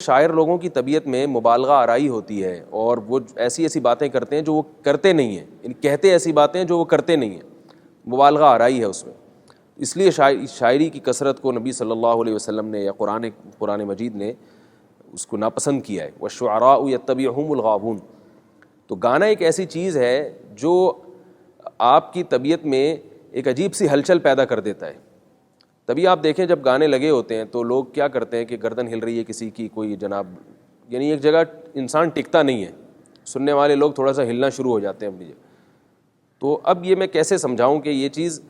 شاعر لوگوں کی طبیعت میں مبالغہ آرائی ہوتی ہے اور وہ ایسی ایسی باتیں کرتے ہیں جو وہ کرتے نہیں ہیں، یعنی کہتے ایسی باتیں جو وہ کرتے نہیں ہیں، مبالغہ آرائی ہے اس میں. اس لیے شاعری کی کثرت کو نبی صلی اللہ علیہ وسلم نے یا قرآن مجید نے اس کو ناپسند کیا ہے. والشعراء یتبعہم الغاوون. تو گانا ایک ایسی چیز ہے جو آپ کی طبیعت میں ایک عجیب سی ہلچل پیدا کر دیتا ہے. تبھی آپ دیکھیں جب گانے لگے ہوتے ہیں تو لوگ کیا کرتے ہیں کہ گردن ہل رہی ہے کسی کی، کوئی جناب یعنی ایک جگہ انسان ٹکتا نہیں ہے، سننے والے لوگ تھوڑا سا ہلنا شروع ہو جاتے ہیں اپنی جگہ. تو اب یہ میں کیسے سمجھاؤں کہ یہ چیز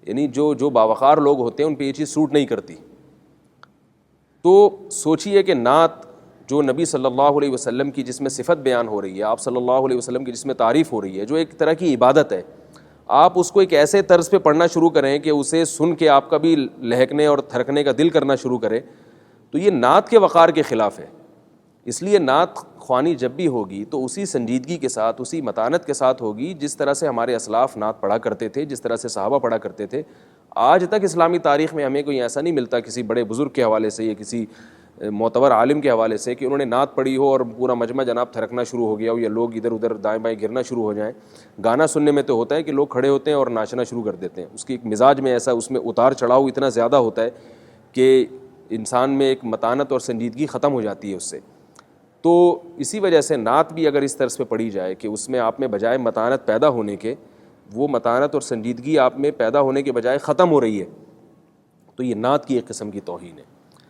یعنی جو باوقار لوگ ہوتے ہیں ان پہ یہ چیز سوٹ نہیں کرتی. تو سوچئے کہ نعت جو نبی صلی اللہ علیہ وسلم کی جس میں صفت بیان ہو رہی ہے، آپ صلی اللہ علیہ وسلم کی جس میں تعریف ہو رہی ہے، جو ایک طرح کی عبادت ہے، آپ اس کو ایک ایسے طرز پہ پڑھنا شروع کریں کہ اسے سن کے آپ کا بھی لہکنے اور تھرکنے کا دل کرنا شروع کرے، تو یہ نعت کے وقار کے خلاف ہے. اس لیے نعت خوانی جب بھی ہوگی تو اسی سنجیدگی کے ساتھ، اسی متانت کے ساتھ ہوگی جس طرح سے ہمارے اسلاف نعت پڑھا کرتے تھے، جس طرح سے صحابہ پڑھا کرتے تھے. آج تک اسلامی تاریخ میں ہمیں کوئی ایسا نہیں ملتا کسی بڑے بزرگ کے حوالے سے یا کسی معتبر عالم کے حوالے سے کہ انہوں نے نعت پڑھی ہو اور پورا مجمع جناب تھرکنا شروع ہو گیا ہو یا لوگ ادھر ادھر دائیں بائیں گرنا شروع ہو جائیں. گانا سننے میں تو ہوتا ہے کہ لوگ کھڑے ہوتے ہیں اور ناچنا شروع کر دیتے ہیں. اس کی ایک مزاج میں ایسا، اس میں اتار چڑھاؤ اتنا زیادہ ہوتا ہے کہ انسان میں ایک متانت اور سنجیدگی ختم ہو جاتی ہے اس سے. تو اسی وجہ سے نعت بھی اگر اس طرز پہ پڑھی جائے کہ اس میں آپ میں بجائے متانت پیدا ہونے کے، وہ متانت اور سنجیدگی آپ میں پیدا ہونے کے بجائے ختم ہو رہی ہے، تو یہ نعت کی ایک قسم کی توہین ہے.